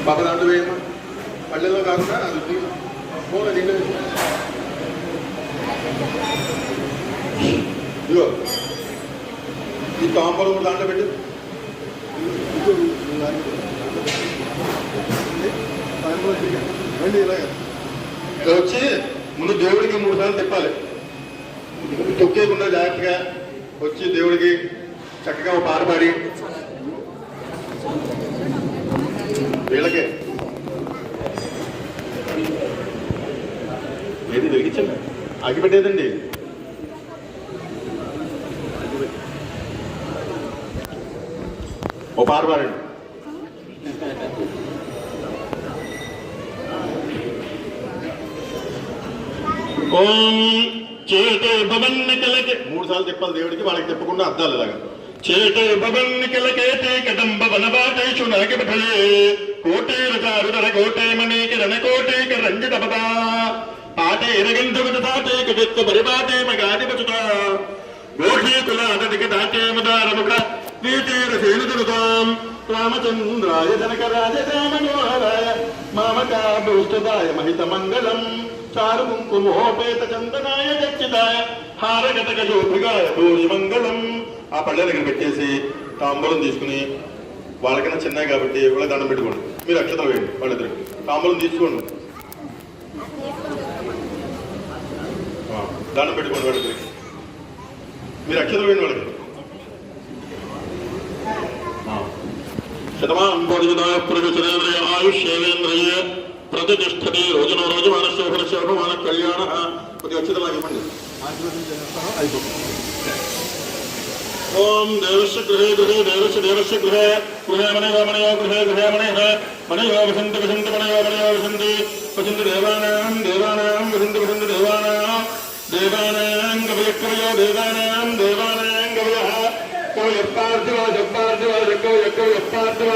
బాబా దాంట్లో వేయమ్మా, పల్లెల్లో కాకుండా అది ఫోన్ దీంట్లో ఇదిగో ఈ తాంబూలం కూడా దాంట్లో పెట్టు. ఇలా వచ్చి ముందు దేవుడికి 3 సార్లు తిప్పాలి. తొక్కేయకుండా జాగ్రత్తగా వచ్చి దేవుడికి చక్కగా ఒక పాట పాడి వీళ్ళకే ఏది వెలిగించండి, ఆగిపెట్టేదండి. ఓ పాట పాడండి. ఓం చేటే భవన్నికలకే 3 సార్లు తిప్పాలి దేవుడికి, వాళ్ళకి తిప్పకుండా అద్దాలి ఇలాగా. చేటే భవన్నికలకేతే కదంబ వనవాటేషు నాగపఠలే కోటేరుచారుదర కోటే మనీకి రణకోటేక రంజిత పద పాటే ఎరగంధుగత తాటేక చెత్త పరిపాటే మగాధిపచుత గోఠీకుల అతడికి దాటే మదారముఖ నీతీర సేనుదురుతాం రామచంద్రాయ జనకరాజ రామనోహరాయ మామకాభూష్టదాయ మహిత మంగళం చారు కుంకుమోపేత చందనాయ చచ్చిదాయ హారగతక శోభిగాయ భూరి మంగళం. ఆ పళ్ళ దగ్గర పెట్టేసి తాంబూలం తీసుకుని, వాళ్ళకన్నా చిన్నవి కాబట్టి వాళ్ళకి దండం పెట్టుకోండి. మీరు అక్షతలు వేయండి, వాళ్ళిద్దరికి తాంబూలం తీసుకోండి, దండం పెట్టుకోండి. వాళ్ళిద్దరికి మీరు అక్షతలు వేయండి. వాళ్ళకి శతమానం పొడిదాయ ప్రగచరేంద్రియ ఆయుష్యేంద్రియ ప్రతిష్టతి రోజునో రోజు మన శోభన కళ్యాణ. కొద్దిగా అక్షతలాగా ఇవ్వండి. ఓం దేవస్య గృహే గృహే దేవస్య దేవస్య గృహే గృహే మనయో మనయో గృహే గృహే మనయ మనయో వసంత వసంత మనయో మనయో వసంతి వసంతి దేవానాం దేవానాం వసంతి వసంతి దేవానాం దేవానాం కవయకవయో దేవానాం దేవానాం కవయ కవయపార్థివ జపార్థివ జక్కో యక్కో యపార్థివ